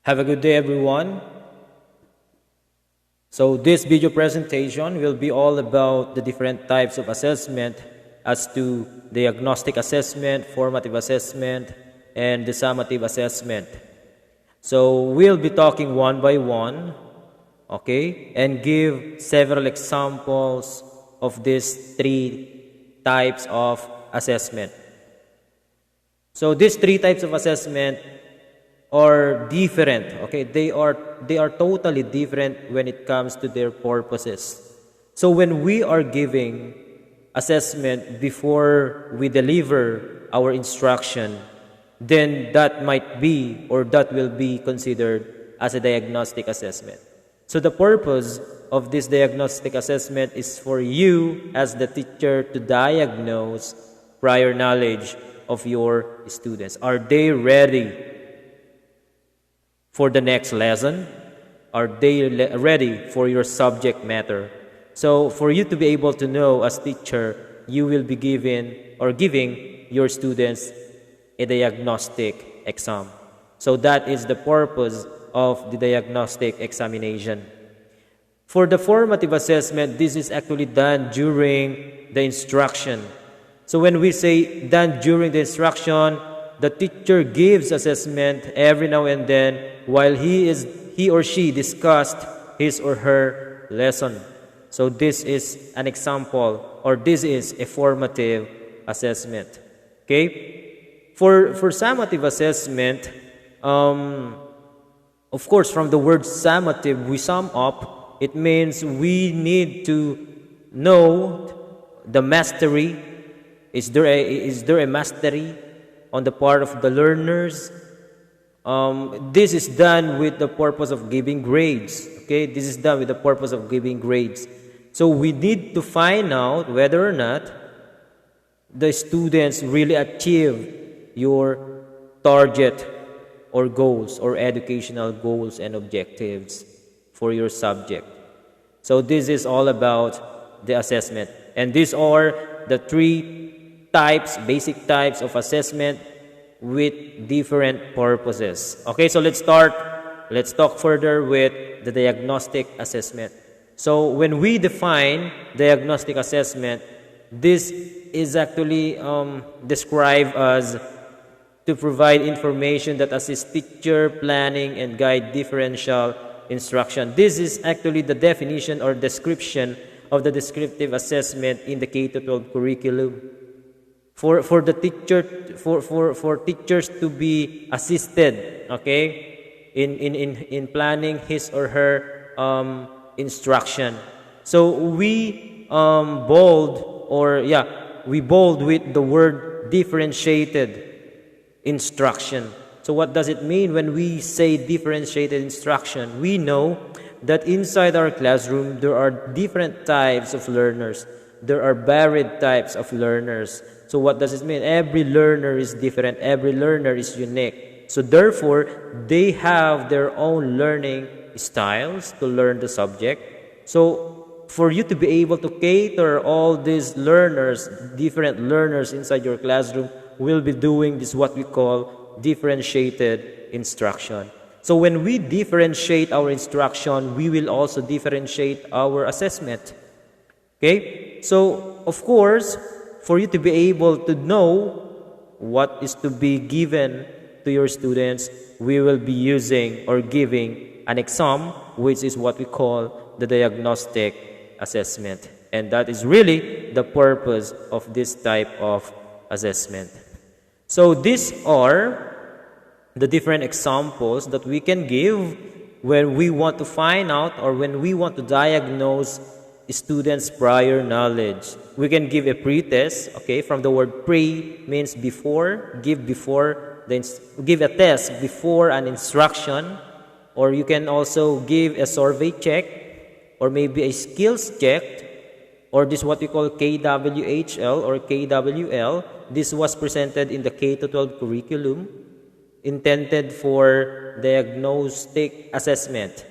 Have a good day, everyone. So this video presentation will be all about the different types of assessment as to diagnostic assessment, formative assessment, and the summative assessment. So we'll be talking one by one, okay, and give several examples of these three types of assessment. So these three types of assessment are different, okay? They are totally different when it comes to their purposes. So when we are giving assessment before we deliver our instruction, then that might be or that will be considered as a diagnostic assessment. So the purpose of this diagnostic assessment is for you as the teacher to diagnose prior knowledge of your students. Are they ready for the next lesson? Are they ready for your subject matter? So for you to be able to know as teacher, you will be giving your students a diagnostic exam. So that is the purpose of the diagnostic examination. For the formative assessment, this is actually done during the instruction. So when we say done during the instruction, the teacher gives assessment every now and then while he or she discussed his or her lesson. So this is an example, or this is a formative assessment. Okay? For summative assessment, of course, from the word summative, we sum up. It means we need to know the mastery. Is there a mastery on the part of the learners? This is done with the purpose of giving grades. Okay, this is done with the purpose of giving grades. So we need to find out whether or not the students really achieve your target or goals or educational goals and objectives for your subject. So this is all about the assessment. And these are the three basic types of assessment with different purposes. Okay, so let's talk further with the diagnostic assessment. So when we define diagnostic assessment, this is actually described as to provide information that assists teacher planning and guide differential instruction. This is actually the definition or description of the descriptive assessment in the K-12 curriculum. For the teacher for teachers to be assisted, okay, in planning his or her instruction. So we bold with the word differentiated instruction. So what does it mean when we say differentiated instruction? We know that inside our classroom there are different types of learners. There are varied types of learners. So what does it mean? Every learner is different. Every learner is unique. So therefore, they have their own learning styles to learn the subject. So for you to be able to cater all these learners, different learners inside your classroom, will be doing this what we call differentiated instruction. So when we differentiate our instruction, we will also differentiate our assessment. Okay? So, of course, for you to be able to know what is to be given to your students, we will be using or giving an exam, which is what we call the diagnostic assessment. And that is really the purpose of this type of assessment. So these are the different examples that we can give when we want to find out or when we want to diagnose students' prior knowledge. We can give a pre-test, okay, from the word pre means before, give a test before an instruction, or you can also give a survey check, or maybe a skills check, or this what we call KWHL or KWL. This was presented in the K-12 curriculum, intended for diagnostic assessment.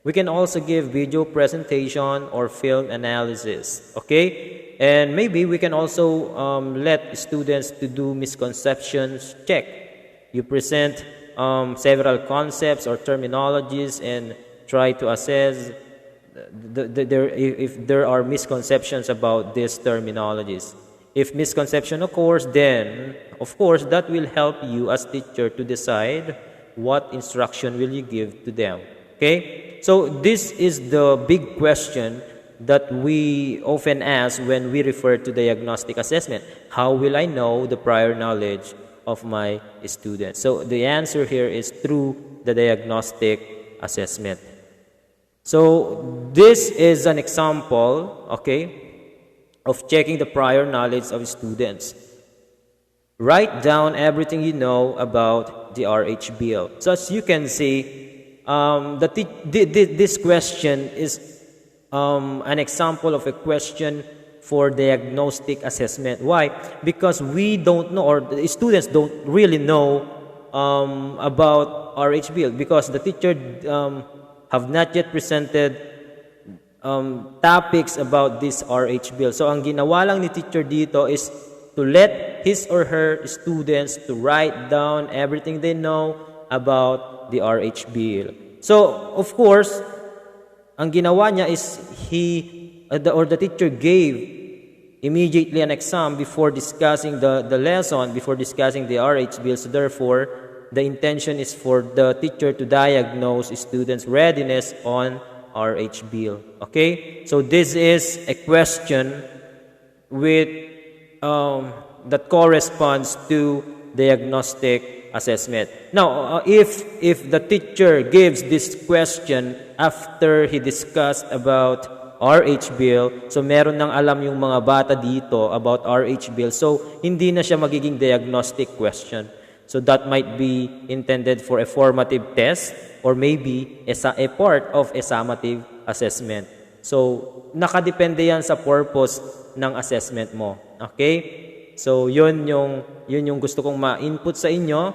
We can also give video presentation or film analysis, okay? And maybe we can also let students to do misconceptions check. You present several concepts or terminologies and try to assess if there are misconceptions about these terminologies. If misconception occurs, then of course that will help you as teacher to decide what instruction will you give to them. Okay? So this is the big question that we often ask when we refer to diagnostic assessment. How will I know the prior knowledge of my students? So the answer here is through the diagnostic assessment. So this is an example, okay, of checking the prior knowledge of students. Write down everything you know about the RH bill. So as you can see, this question is an example of a question for diagnostic assessment. Why? Because we don't know, or the students don't really know about RH bill, because the teacher have not yet presented topics about this RH bill. So ang ginawa lang ni teacher dito is to let his or her students to write down everything they know about the RH bill. So of course, ang ginawa niya is the teacher gave immediately an exam before discussing the lesson, before discussing the RH bill. So therefore, the intention is for the teacher to diagnose students' readiness on RH bill. Okay? So this is a question with that corresponds to diagnostic assessment. Now, if the teacher gives this question after he discussed about RH bill, so meron nang alam yung mga bata dito about RH bill, so hindi na siya magiging diagnostic question. So that might be intended for a formative test or maybe a part of a summative assessment. So nakadepende yan sa purpose ng assessment mo. Okay? So yun yung gusto kong ma-input sa inyo.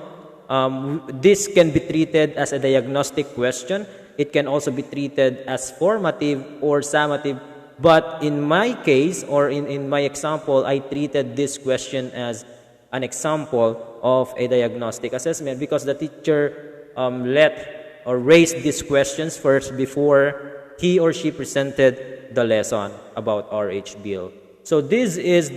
This can be treated as a diagnostic question. It can also be treated as formative or summative. But in my case, or in my example, I treated this question as an example of a diagnostic assessment because the teacher raised these questions first before he or she presented the lesson about RH bill. So this is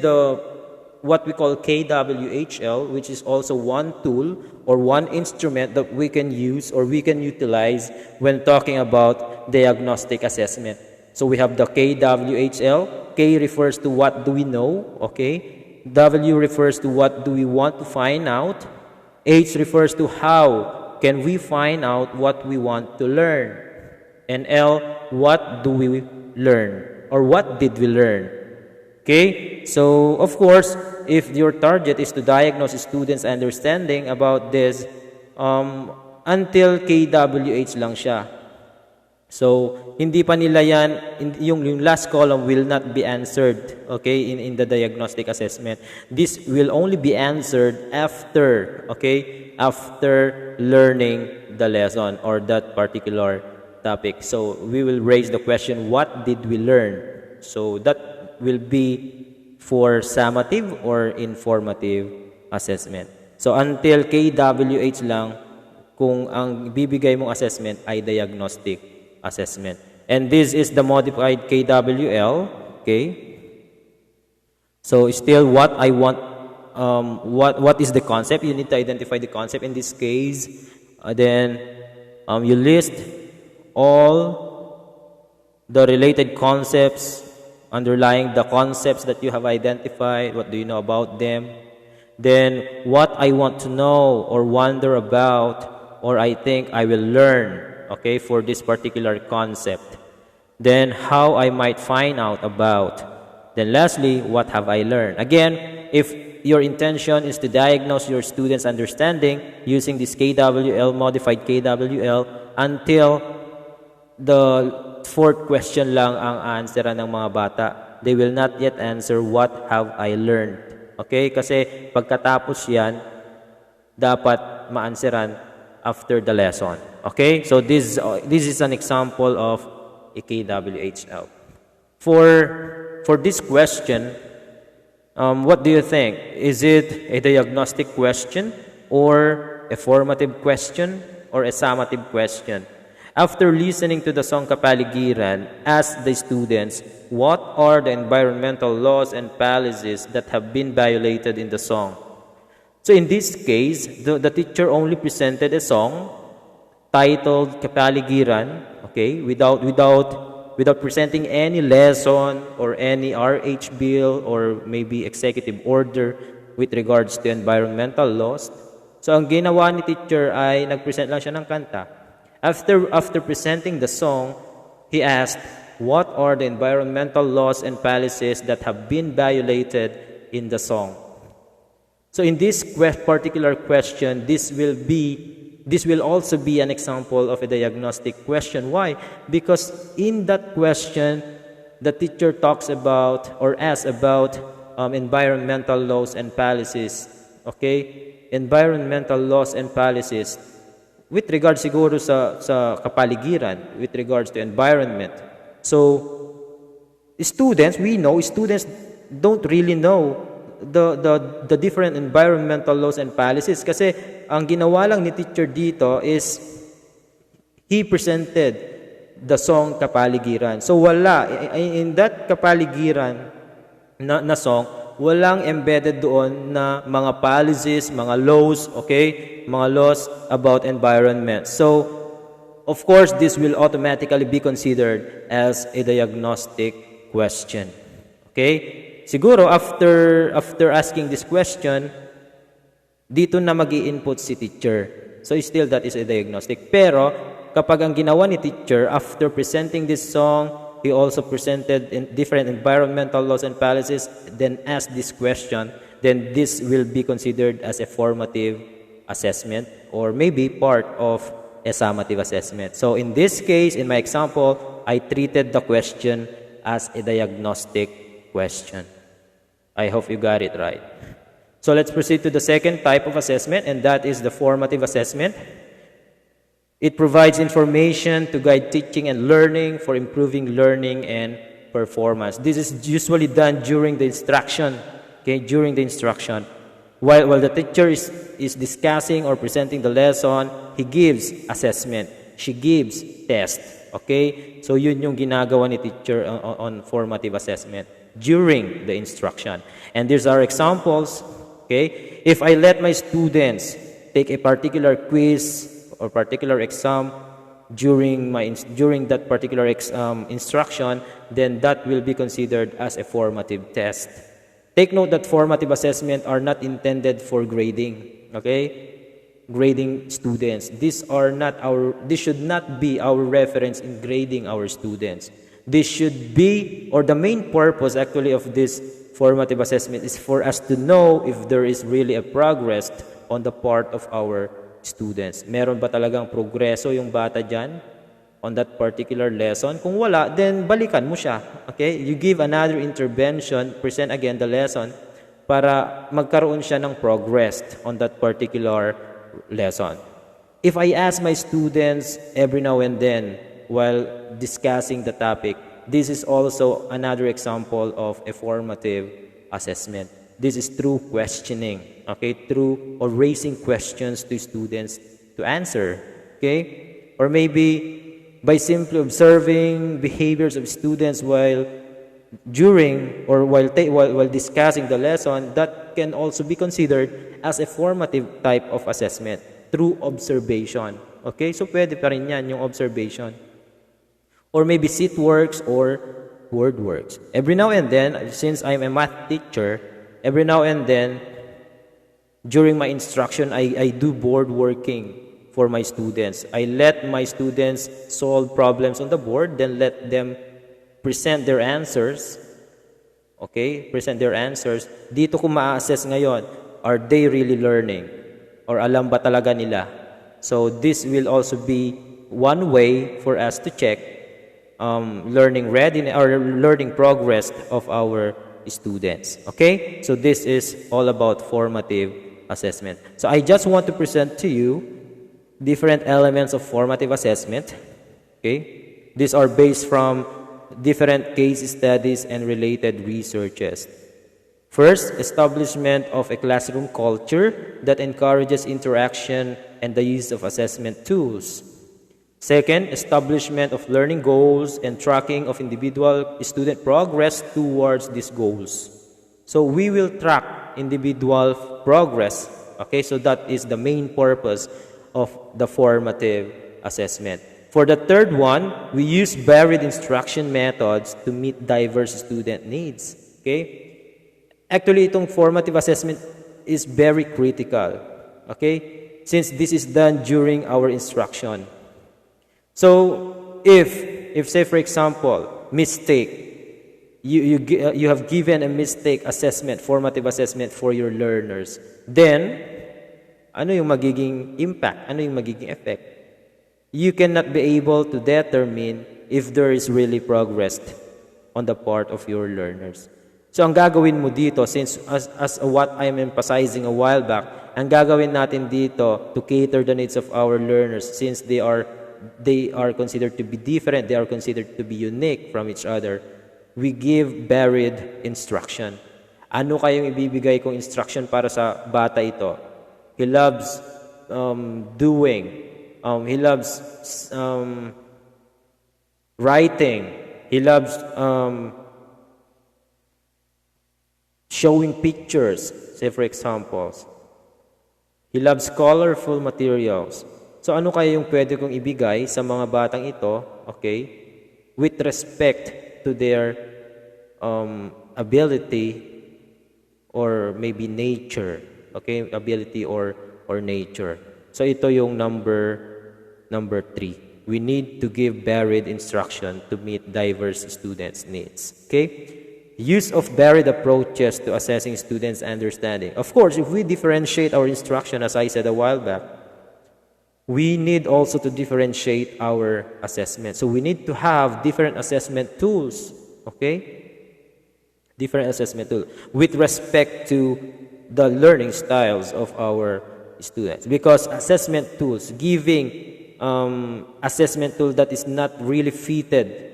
what we call KWHL, which is also one tool or one instrument that we can use or we can utilize when talking about diagnostic assessment. So we have the KWHL. K refers to what do we know, okay? W refers to what do we want to find out. H refers to how can we find out what we want to learn. And L, what do we learn or what did we learn? Okay? So, of course, if your target is to diagnose students' understanding about this, until KWH lang siya. So, hindi pa nila yan, yung last column will not be answered, okay, in the diagnostic assessment. This will only be answered after, okay, after learning the lesson or that particular topic. So, we will raise the question, what did we learn? So, that will be for summative or informative assessment. So, until KWH lang, kung ang bibigay mong assessment ay diagnostic assessment. And this is the modified KWL, okay? So still what I want, what is the concept? You need to identify the concept in this case. Then you list all the related concepts underlying the concepts that you have identified. What do you know about them? Then what I want to know or wonder about or I think I will learn, okay, for this particular concept. Then how I might find out about. Then lastly, what have I learned? Again, if your intention is to diagnose your students' understanding using this KWL, modified KWL, until the fourth question lang ang answeran ng mga bata, they will not yet answer what have I learned. Okay? Kasi pagkatapos yan, dapat ma-answeran after the lesson. Okay? So this is an example of a KWHL. For this question, what do you think? Is it a diagnostic question or a formative question or a summative question. After listening to the song Kapaligiran, ask the students, what are the environmental laws and policies that have been violated in the song? So in this case, the teacher only presented a song titled Kapaligiran, okay, without presenting any lesson or any RH bill or maybe executive order with regards to environmental laws. So ang ginawa ni teacher ay nag-present lang siya ng kanta. After presenting the song, he asked, what are the environmental laws and policies that have been violated in the song? So in this particular question, this will also be an example of a diagnostic question. Why? Because in that question, the teacher talks about or asks about environmental laws and policies. Okay? Environmental laws and policies. With regards siguro sa kapaligiran, with regards to environment. So, students don't really know the different environmental laws and policies kasi ang ginawa lang ni teacher dito is he presented the song Kapaligiran. So wala in that Kapaligiran na song, walang embedded doon na mga policies, mga laws, okay? Mga laws about environment. So of course this will automatically be considered as a diagnostic question. Okay? Siguro, after asking this question, dito na mag-i-input si teacher. So, still that is a diagnostic. Pero, kapag ang ginawa ni teacher, after presenting this song, he also presented different environmental laws and policies, then asked this question, then this will be considered as a formative assessment or maybe part of a summative assessment. So, in this case, in my example, I treated the question as a diagnostic question. I hope you got it right. So let's proceed to the second type of assessment, and that is the formative assessment. It provides information to guide teaching and learning for improving learning and performance. This is usually done during the instruction. Okay, during the instruction. While the teacher is discussing or presenting the lesson, he gives assessment. She gives test. Okay? So yun yung ginagawa ni teacher on formative assessment during the instruction. And these are examples. Okay? If I let my students take a particular quiz or particular exam during that particular instruction, then that will be considered as a formative test. Take note that formative assessment are not intended for grading. Okay? Grading students. This should not be our reference in grading our students. This should be, or the main purpose actually of this formative assessment is for us to know if there is really a progress on the part of our students. Meron ba talagang progreso yung bata dyan on that particular lesson? Kung wala, then balikan mo siya. Okay? You give another intervention, present again the lesson para magkaroon siya ng progress on that particular lesson. If I ask my students every now and then while discussing the topic, this is also another example of a formative assessment. This is through questioning, okay, through or raising questions to students to answer, okay, or maybe by simply observing behaviors of students while discussing the lesson. That can also be considered as a formative type of assessment through observation. Okay, so pwede pa rin yan yung observation. Or maybe seat works or word works. Every now and then, since I'm a math teacher, every now and then, during my instruction, I do board working for my students. I let my students solve problems on the board, then let them present their answers. Okay? Present their answers. Dito ko ma-assess ngayon, are they really learning? Or alam ba talaga nila? So this will also be one way for us to check learning readiness or learning progress of our students. Okay? So this is all about formative assessment. So I just want to present to you different elements of formative assessment. Okay? These are based from different case studies and related researches. First, establishment of a classroom culture that encourages interaction and the use of assessment tools. Second, establishment of learning goals and tracking of individual student progress towards these goals. So we will track individual progress. Okay, so that is the main purpose of the formative assessment. For the third one, we use varied instruction methods to meet diverse student needs. Okay? Actually, itong formative assessment is very critical. Okay? Since this is done during our instruction. So, if say for example, mistake, you have given a mistake assessment, formative assessment for your learners, then, ano yung magiging impact? Ano yung magiging effect? You cannot be able to determine if there is really progress on the part of your learners. So, ang gagawin mo dito, since as what I'm emphasizing a while back, ang gagawin natin dito to cater the needs of our learners, since they are considered to be different, they are considered to be unique from each other, we give varied instruction. Ano kayong ibibigay kong instruction para sa bata ito? He loves doing. He loves writing. He loves showing pictures, say for examples. He loves colorful materials. So ano kaya yung pwede kong ibigay sa mga batang ito, okay, with respect to their ability or maybe nature, okay, ability or nature. So ito yung number 3. We need to give varied instruction to meet diverse students' needs. Okay? Use of varied approaches to assessing students' understanding. Of course, if we differentiate our instruction, as I said a while back, we need also to differentiate our assessment. So we need to have different assessment tools, okay? Different assessment tools with respect to the learning styles of our students. Because assessment tools, giving assessment tool that is not really fitted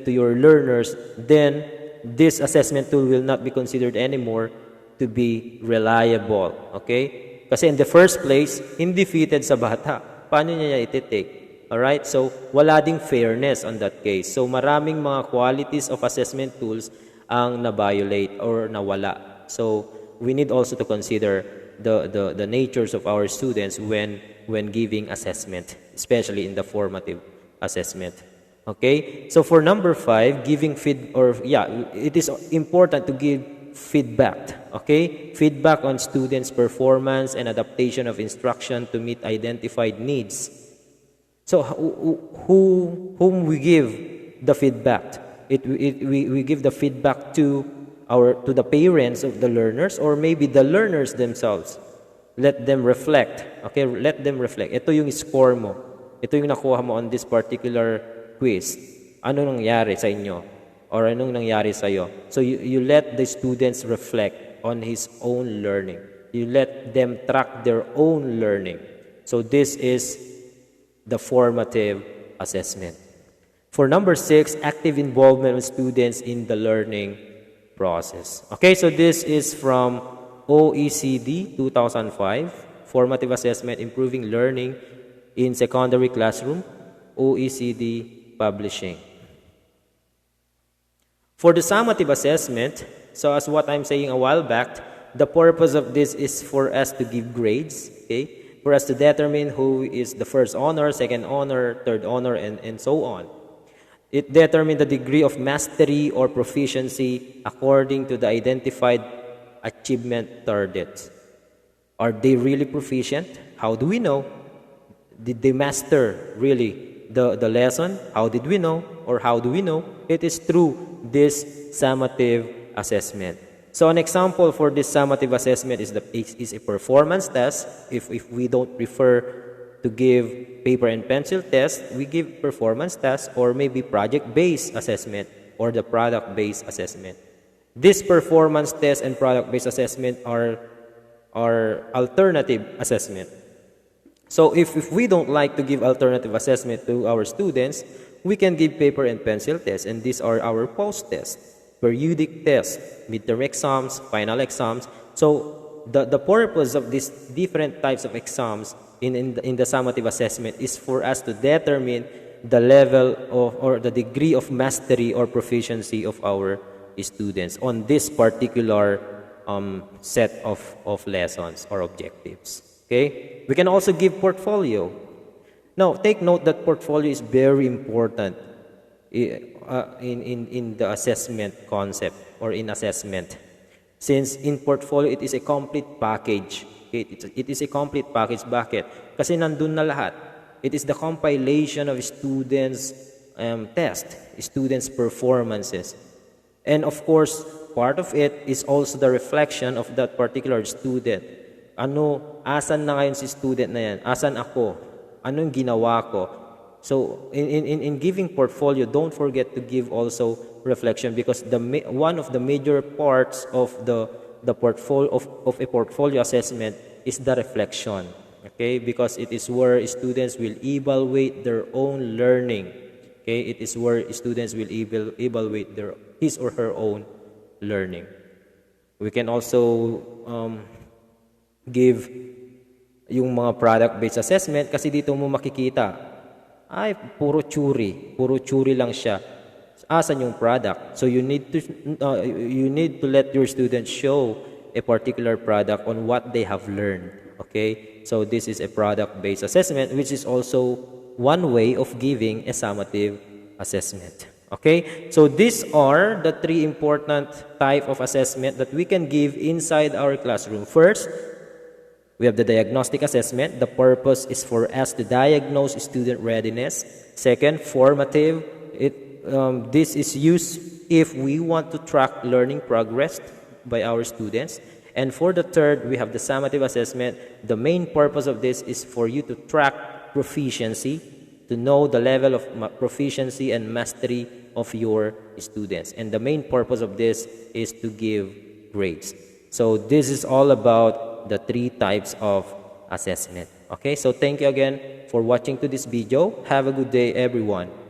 to your learners, then this assessment tool will not be considered anymore to be reliable, okay? Kasi in the first place, hindi fitted sa bata. Paano niya iti-take? Alright? So, wala ding fairness on that case. So, maraming mga qualities of assessment tools ang na-violate or nawala. So, we need also to consider the natures of our students when giving assessment, especially in the formative assessment. Okay? So, for number 5, it is important to give feedback, okay? Feedback on students' performance and adaptation of instruction to meet identified needs. So, whom we give the feedback? We give the feedback to the parents of the learners or maybe the learners themselves. Let them reflect, okay? Let them reflect. Ito yung score mo. Ito yung nakuha mo on this particular quiz. Ano nangyari sa inyo? Or anong nangyari sa'yo. So you let the students reflect on his own learning. You let them track their own learning. So this is the formative assessment. For number 6, active involvement of students in the learning process. Okay, so this is from OECD 2005, Formative Assessment, Improving Learning in Secondary Classroom, OECD Publishing. For the summative assessment, so as what I'm saying a while back, the purpose of this is for us to give grades, okay? For us to determine who is the first honor, second honor, third honor, and so on. It determines the degree of mastery or proficiency according to the identified achievement targets. Are they really proficient? How do we know? Did they master really the lesson? How did we know? Or how do we know? It is through this summative assessment. So an example for this summative assessment is a performance test. If we don't prefer to give paper and pencil test, we give performance test or maybe project-based assessment or the product-based assessment. This performance test and product-based assessment are alternative assessment. So if we don't like to give alternative assessment to our students, we can give paper and pencil tests, and these are our post tests. periodic tests, midterm exams, final exams. So the purpose of these different types of exams in the summative assessment is for us to determine the level of or the degree of mastery or proficiency of our students on this particular set of lessons or objectives. Okay? We can also give portfolio. Now, take note that portfolio is very important in the assessment concept or in assessment. Since in portfolio, it is a complete package. Okay? It is a complete package. Bakit? Kasi nandun na lahat. It is the compilation of students' test, students' performances. And of course, part of it is also the reflection of that particular student. Asan na ngayon si student na yan? Asan ako? Anong ginawa ko? So, in giving portfolio, don't forget to give also reflection because one of the major parts of the portfolio of a portfolio assessment is the reflection. Okay, because it is where students will evaluate their own learning. Okay, it is where students will evaluate his or her own learning. We can also give yung mga product-based assessment kasi dito mo makikita, ay, puro theory lang siya. Asan yung product? So you need to let your students show a particular product on what they have learned. Okay, so this is a product-based assessment, which is also one way of giving a summative assessment. Okay, so these are the three important type of assessment that we can give inside our classroom. First, we have the diagnostic assessment. The purpose is for us to diagnose student readiness. Second, formative. This is used if we want to track learning progress by our students. And for the third, we have the summative assessment. The main purpose of this is for you to track proficiency, to know the level of proficiency and mastery of your students. And the main purpose of this is to give grades. So this is all about the three types of assessment. Okay, so thank you again for watching to this video. Have a good day, everyone.